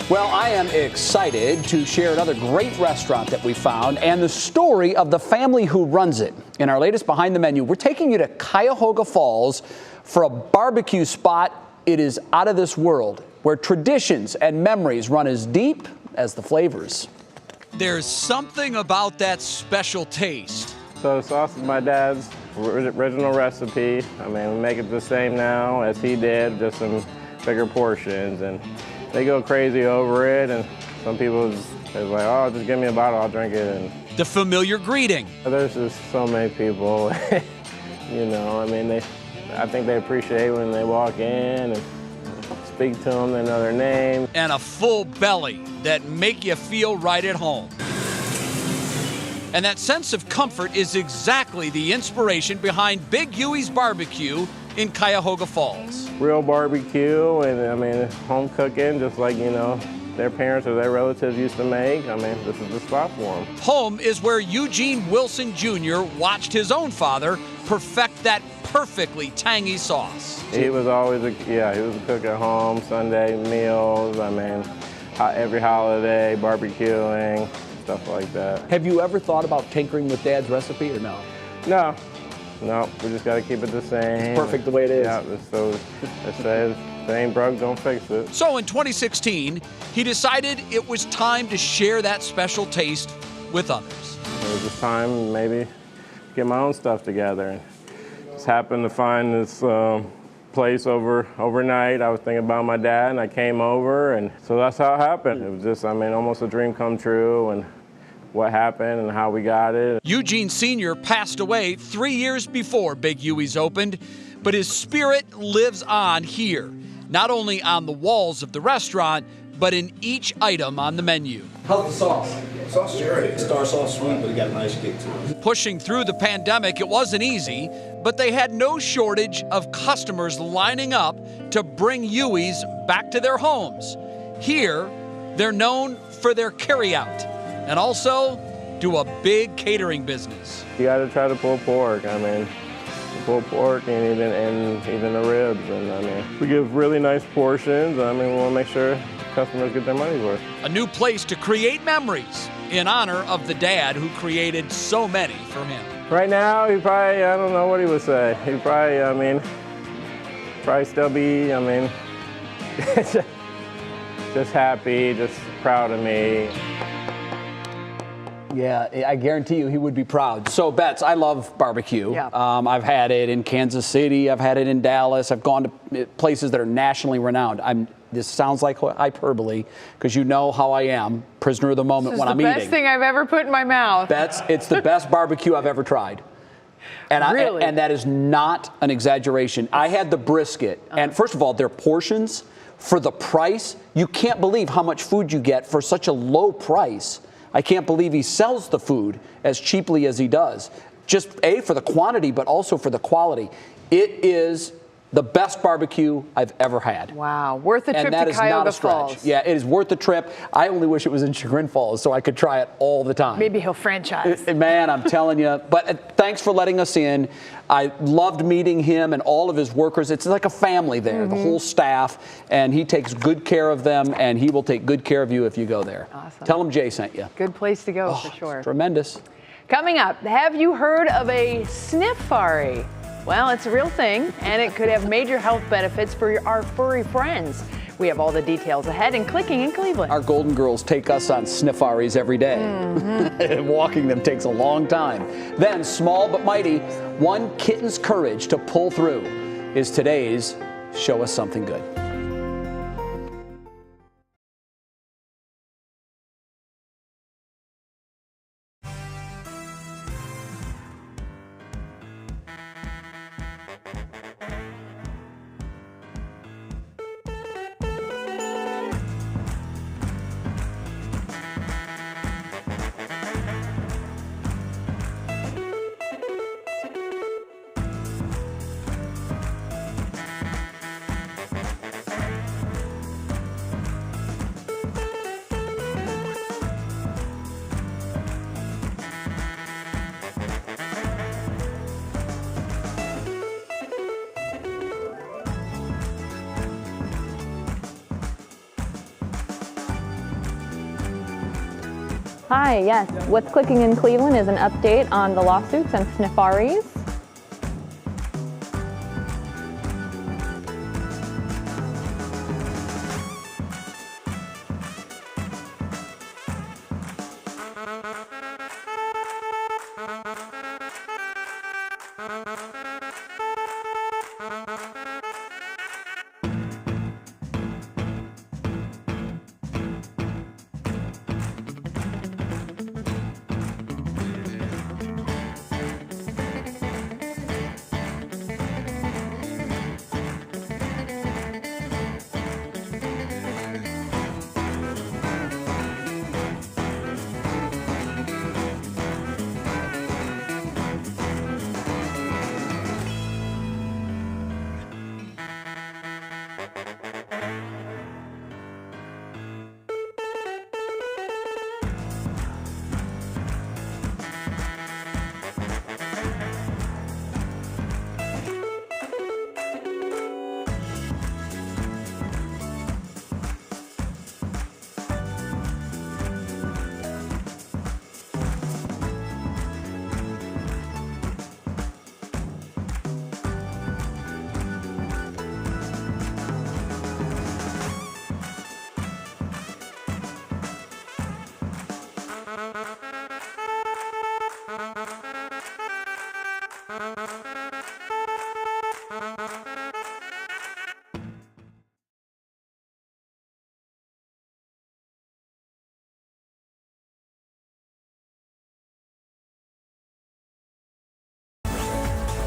Speaker 1: Well, I am excited to share another great restaurant that we found and the story of the family who runs it. In our latest Behind the Menu, we're taking you to Cuyahoga Falls for a barbecue spot. It is out of this world, where traditions and memories run as deep as the flavors.
Speaker 17: There's something about that special taste.
Speaker 18: So the sauce is my dad's original recipe. I mean, we make it the same now as he did, just in bigger portions. And they go crazy over it, and some people is like, oh, just give me a bottle, I'll drink it. And
Speaker 17: the familiar greeting.
Speaker 18: There's just so many people, you know, I mean, I think they appreciate when they walk in and speak to them, they know their name.
Speaker 17: And a full belly that make you feel right at home. And that sense of comfort is exactly the inspiration behind Big Huey's Barbecue in Cuyahoga Falls.
Speaker 18: Real barbecue, and I mean, home cooking, just like, you know, their parents or their relatives used to make. I mean, this is the spot for them.
Speaker 17: Home is where Eugene Wilson Jr. watched his own father perfect that perfectly tangy sauce.
Speaker 18: He was always he was a cook at home, Sunday meals, I mean, every holiday, barbecuing, stuff like that.
Speaker 1: Have you ever thought about tinkering with Dad's recipe or no?
Speaker 18: No, we just got to keep it the same.
Speaker 1: It's perfect the way it is.
Speaker 18: Yeah, so it says, if it ain't broke, don't fix it.
Speaker 17: So in 2016, he decided it was time to share that special taste with others.
Speaker 18: It was just time maybe get my own stuff together. And just happened to find this place overnight. I was thinking about my dad, and I came over, and so that's how it happened. It was just, I mean, almost a dream come true, and what happened and how we got it.
Speaker 17: Eugene Sr. passed away 3 years before Big Huey's opened, but his spirit lives on here, not only on the walls of the restaurant, but in each item on the menu.
Speaker 1: How's the sauce?
Speaker 19: Sauce is great. Star sauce sweet, but it got a nice kick to it.
Speaker 17: Pushing through the pandemic, it wasn't easy, but they had no shortage of customers lining up to bring Wkyc's back to their homes. Here, they're known for their carryout and also do a big catering business.
Speaker 18: You got to try to pull pork. I mean, pull pork and even the ribs. And I mean, we give really nice portions. I mean, we want to make sure customers get their money's worth.
Speaker 17: A new place to create memories in honor of the dad who created so many for him.
Speaker 18: Right now, he probably, I don't know what he would say. He probably, I mean, probably still be, I mean, just happy, just proud of me.
Speaker 1: Yeah, I guarantee you he would be proud. So, Bets, I love barbecue.
Speaker 2: Yeah.
Speaker 1: I've had it in Kansas City. I've had it in Dallas. I've gone to places that are nationally renowned. This sounds like hyperbole because you know how I am, prisoner of the moment when I'm eating.
Speaker 2: This is the best thing I've ever put in my mouth.
Speaker 1: Bets, it's the best barbecue I've ever tried. And
Speaker 2: Really?
Speaker 1: And that is not an exaggeration. I had the brisket, and first of all, their portions for the price. You can't believe how much food you get for such a low price. I can't believe he sells the food as cheaply as he does. Just A, for the quantity, but also for the quality. It is the best barbecue I've ever had.
Speaker 2: Wow, worth the trip
Speaker 1: And that
Speaker 2: to
Speaker 1: is not
Speaker 2: Cuyahoga
Speaker 1: a stretch.
Speaker 2: Falls.
Speaker 1: Yeah, it is worth the trip. I only wish it was in Chagrin Falls so I could try it all the time.
Speaker 2: Maybe he'll franchise.
Speaker 1: Man, I'm telling you. But thanks for letting us in. I loved meeting him and all of his workers. It's like a family there, the whole staff, and he takes good care of them, and he will take good care of you if you go there.
Speaker 2: Awesome.
Speaker 1: Tell him Jay sent you.
Speaker 2: Good place to go for sure.
Speaker 1: Tremendous.
Speaker 2: Coming up, have you heard of a sniffari? Well, it's a real thing, and it could have major health benefits for our furry friends. We have all the details ahead in Clicking in Cleveland.
Speaker 1: Our Golden Girls take us on sniffaris every day. Walking them takes a long time. Then, small but mighty, one kitten's courage to pull through is today's Show Us Something Good.
Speaker 20: Hi, yes. What's Clicking in Cleveland is an update on the lawsuits and sniffaris.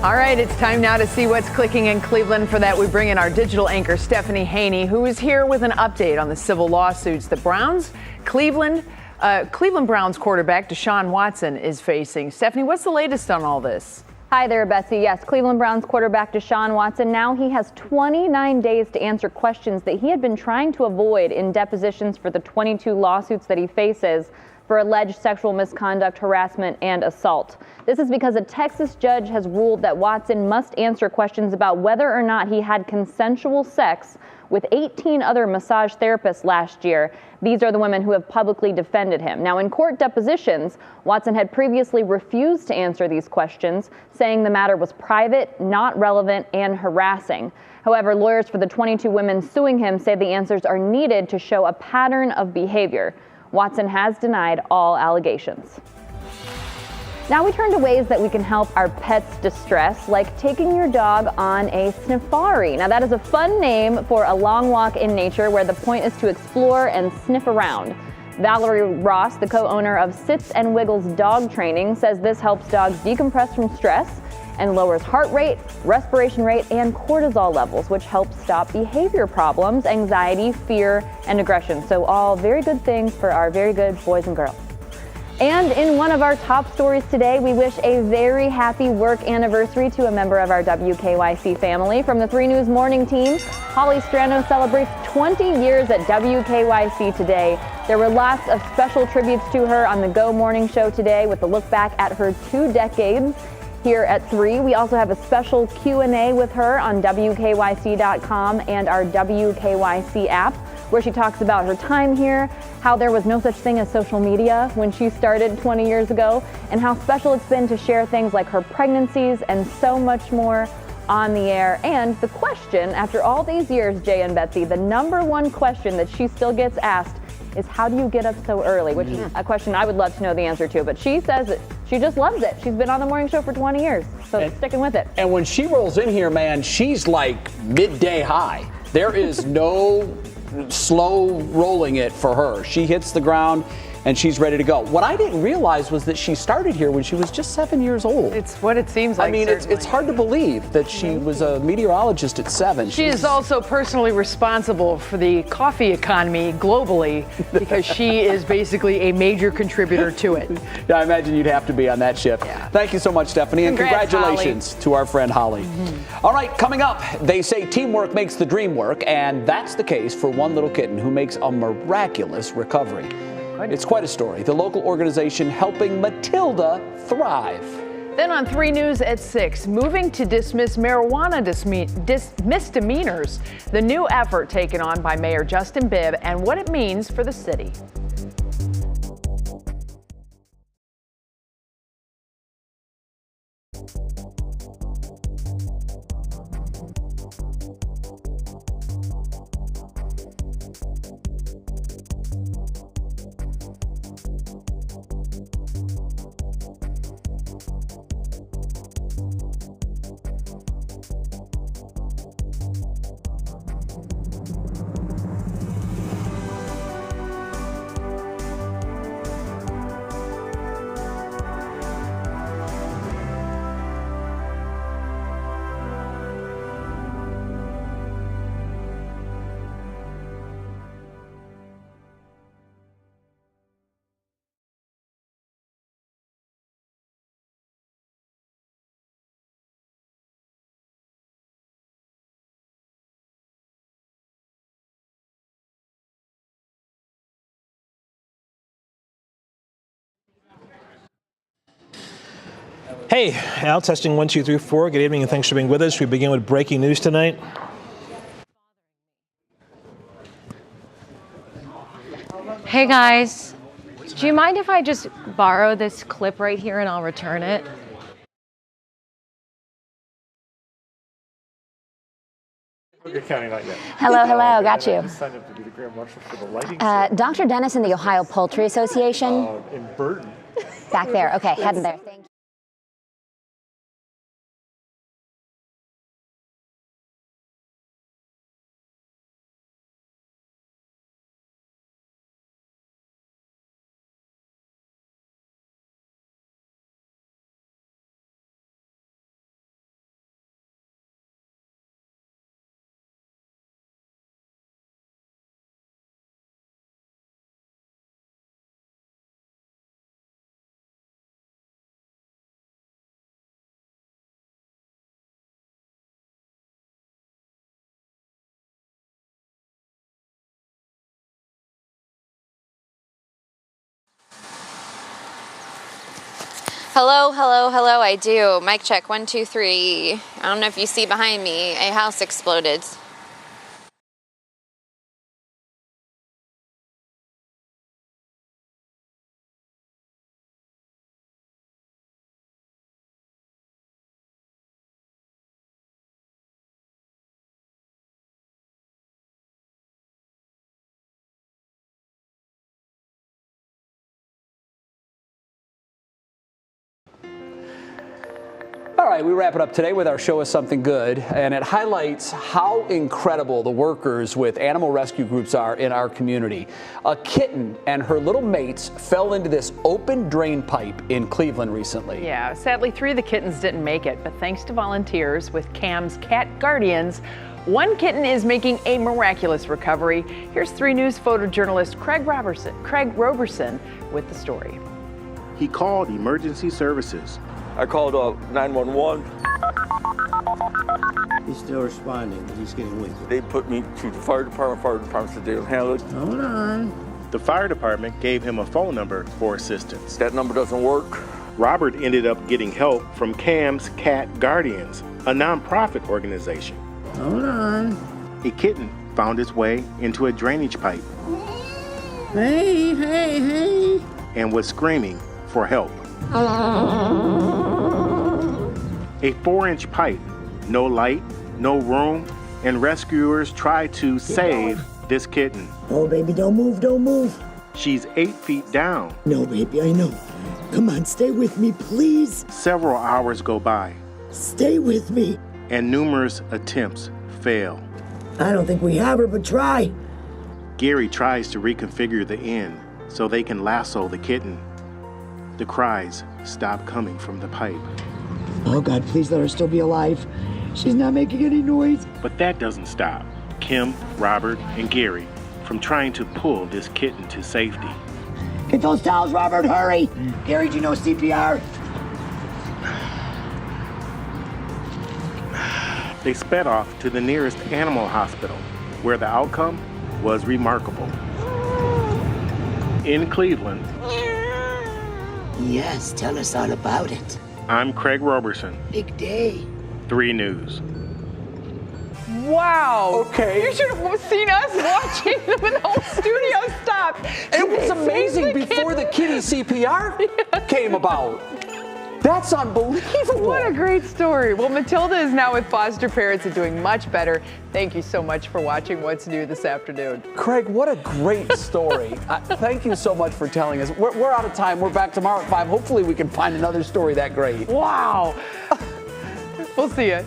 Speaker 2: All right, it's time now to see what's clicking in Cleveland. For that, we bring in our digital anchor, Stefani Haney, who is here with an update on the civil lawsuits the Cleveland Browns quarterback Deshaun Watson is facing. Stephanie, what's the latest on all this?
Speaker 20: Hi there, Betsy. Yes, Cleveland Browns quarterback Deshaun Watson. Now he has 29 days to answer questions that he had been trying to avoid in depositions for the 22 lawsuits that he faces for alleged sexual misconduct, harassment, and assault. This is because a Texas judge has ruled that Watson must answer questions about whether or not he had consensual sex with 18 other massage therapists last year. These are the women who have publicly defended him. Now, in court depositions, Watson had previously refused to answer these questions, saying the matter was private, not relevant, and harassing. However, lawyers for the 22 women suing him say the answers are needed to show a pattern of behavior. Watson has denied all allegations. Now we turn to ways that we can help our pets distress, like taking your dog on a safari. Now that is a fun name for a long walk in nature where the point is to explore and sniff around. Valerie Ross, the co-owner of Sits and Wiggles Dog Training, says this helps dogs decompress from stress and lowers heart rate, respiration rate, and cortisol levels, which helps stop behavior problems, anxiety, fear, and aggression. So all very good things for our very good boys and girls. And in one of our top stories today, we wish a very happy work anniversary to a member of our WKYC family. From the 3 News Morning team, Holly Strano celebrates 20 years at WKYC today. There were lots of special tributes to her on the Go Morning Show today with a look back at her 2 decades. Here at 3, we also have a special Q&A with her on WKYC.com and our WKYC app, where she talks about her time here, how there was no such thing as social media when she started 20 years ago, and how special it's been to share things like her pregnancies and so much more on the air. And the question, after all these years, Jay and Betsy, the number one question that she still gets asked is, how do you get up so early? Which is a question I would love to know the answer to, but she says that she just loves it. She's been on the morning show for 20 years, so sticking with it.
Speaker 1: And when she rolls in here, man, she's like midday high. There is no slow rolling it for her. She hits the ground and she's ready to go. What I didn't realize was that she started here when she was just 7 years old.
Speaker 2: It's what it seems like.
Speaker 1: I mean, it's hard to believe that she was a meteorologist at 7.
Speaker 2: She is also personally responsible for the coffee economy globally because she is basically a major contributor to it.
Speaker 1: Yeah, I imagine you'd have to be on that shift. Yeah. Thank you so much, Stephanie, and congratulations to our friend Holly. All right, coming up, they say teamwork makes the dream work, and that's the case for one little kitten who makes a miraculous recovery. It's quite a story. The local organization helping Matilda thrive.
Speaker 2: Then on 3 News at 6, moving to dismiss marijuana misdemeanors, the new effort taken on by Mayor Justin Bibb and what it means for the city.
Speaker 19: Hey, Al, testing 1, 2, 3, 4. Good evening and thanks for being with us. We begin with breaking news tonight.
Speaker 21: Hey guys, do you mind if I just borrow this clip right here and I'll return it?
Speaker 18: You're counting on yet.
Speaker 3: Hello, hello, got you.
Speaker 18: I signed up to be the Grand Marshal for the lighting.
Speaker 3: Dr. Dennis and the Ohio Poultry Association.
Speaker 18: In Burton.
Speaker 3: Back there. Okay, heading there. Thank you.
Speaker 4: Hello, hello, hello, I do. Mic check, 1, 2, 3. I don't know if you see behind me, a house exploded.
Speaker 1: All right, we wrap it up today with our Show Us Something Good, and it highlights how incredible the workers with animal rescue groups are in our community. A kitten and her little mates fell into this open drain pipe in Cleveland recently.
Speaker 2: Yeah, sadly 3 of the kittens didn't make it, but thanks to volunteers with CAM's Cat Guardians, one kitten is making a miraculous recovery. Here's 3 News photojournalist Craig Roberson with the story.
Speaker 22: He called emergency services.
Speaker 23: I called 911.
Speaker 24: He's still responding, but he's getting weaker.
Speaker 23: They put me to the fire department. Fire department said they don't handle it.
Speaker 24: Hold on.
Speaker 22: The fire department gave him a phone number for assistance.
Speaker 23: That number doesn't work.
Speaker 22: Robert ended up getting help from CAM's Cat Guardians, a nonprofit organization.
Speaker 24: Hold on.
Speaker 22: A kitten found its way into a drainage pipe.
Speaker 24: Hey, hey, hey.
Speaker 22: And was screaming for help. A 4-inch pipe, no light, no room, and rescuers try to save this kitten.
Speaker 24: Oh, baby, don't move, don't move.
Speaker 22: She's 8 feet down.
Speaker 24: No, baby, I know. Come on, stay with me, please.
Speaker 22: Several hours go by.
Speaker 24: Stay with me.
Speaker 22: And numerous attempts fail.
Speaker 24: I don't think we have her, but try.
Speaker 22: Gary tries to reconfigure the end so they can lasso the kitten. The cries stop coming from the pipe.
Speaker 24: Oh, God, please let her still be alive. She's not making any noise.
Speaker 22: But that doesn't stop Kim, Robert, and Gary from trying to pull this kitten to safety.
Speaker 24: Get those towels, Robert, hurry. Gary, do you know CPR?
Speaker 22: They sped off to the nearest animal hospital, where the outcome was remarkable. In Cleveland.
Speaker 24: Yes, tell us all about it.
Speaker 22: I'm Craig Roberson.
Speaker 24: Big day.
Speaker 22: 3 News.
Speaker 2: Wow.
Speaker 1: Okay.
Speaker 2: You should have seen us watching them and the whole studio stopped.
Speaker 1: It was amazing before the kitty CPR came about. That's unbelievable.
Speaker 2: What a great story. Well, Matilda is now with foster parents and doing much better. Thank you so much for watching What's New this afternoon.
Speaker 1: Craig, what a great story. Thank you so much for telling us. We're out of time. We're back tomorrow at 5. Hopefully we can find another story that great.
Speaker 2: Wow. We'll see you.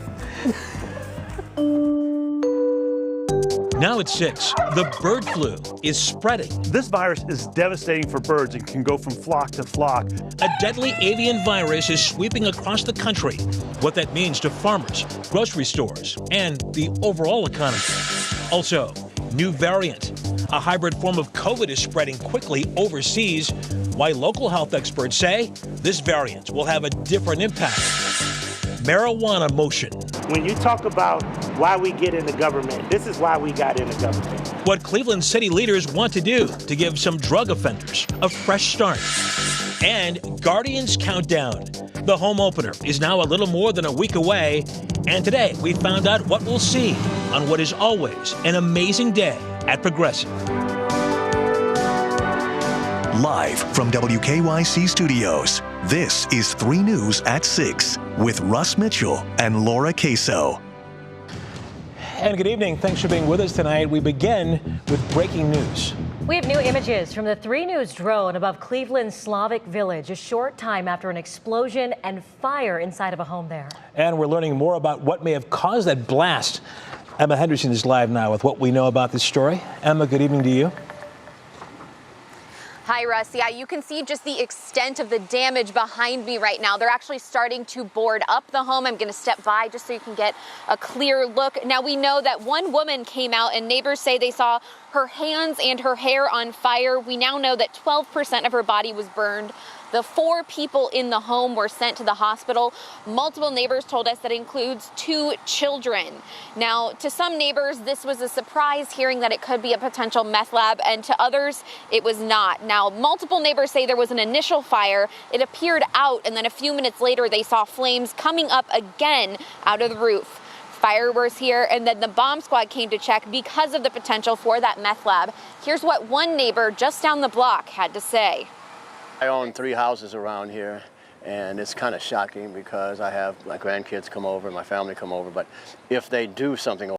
Speaker 25: Now at 6, the bird flu is spreading.
Speaker 26: This virus is devastating for birds and can go from flock to flock.
Speaker 25: A deadly avian virus is sweeping across the country. What that means to farmers, grocery stores, and the overall economy. Also, new variant. A hybrid form of COVID is spreading quickly overseas. Why local health experts say this variant will have a different impact. Marijuana motion.
Speaker 26: When you talk about why we get into government, this is why we got into government.
Speaker 25: What Cleveland city leaders want to do to give some drug offenders a fresh start. And Guardians Countdown. The home opener is now a little more than a week away. And today we found out what we'll see on what is always an amazing day at Progressive.
Speaker 27: Live from WKYC Studios, this is 3 News at 6 with Russ Mitchell and Laura Queso.
Speaker 19: And good evening. Thanks for being with us tonight. We begin with breaking news.
Speaker 28: We have new images from the 3 News drone above Cleveland's Slavic Village a short time after an explosion and fire inside of a home there.
Speaker 19: And we're learning more about what may have caused that blast. Emma Henderson is live now with what we know about this story. Emma, good evening to you.
Speaker 4: Hi, Russ. Yeah, you can see just the extent of the damage behind me right now. They're actually starting to board up the home. I'm going to step by just so you can get a clear look. Now, we know that one woman came out and neighbors say they saw her hands and her hair on fire. We now know that 12% of her body was burned. The 4 people in the home were sent to the hospital. Multiple neighbors told us that includes 2 children. Now, to some neighbors, this was a surprise hearing that it could be a potential meth lab, and to others, it was not. Now, multiple neighbors say there was an initial fire. It appeared out, and then a few minutes later, they saw flames coming up again out of the roof. Fire was here, and then the bomb squad came to check because of the potential for that meth lab. Here's what one neighbor just down the block had to say.
Speaker 6: I own 3 houses around here, and it's kind of shocking because I have my grandkids come over, my family come over, but if they do something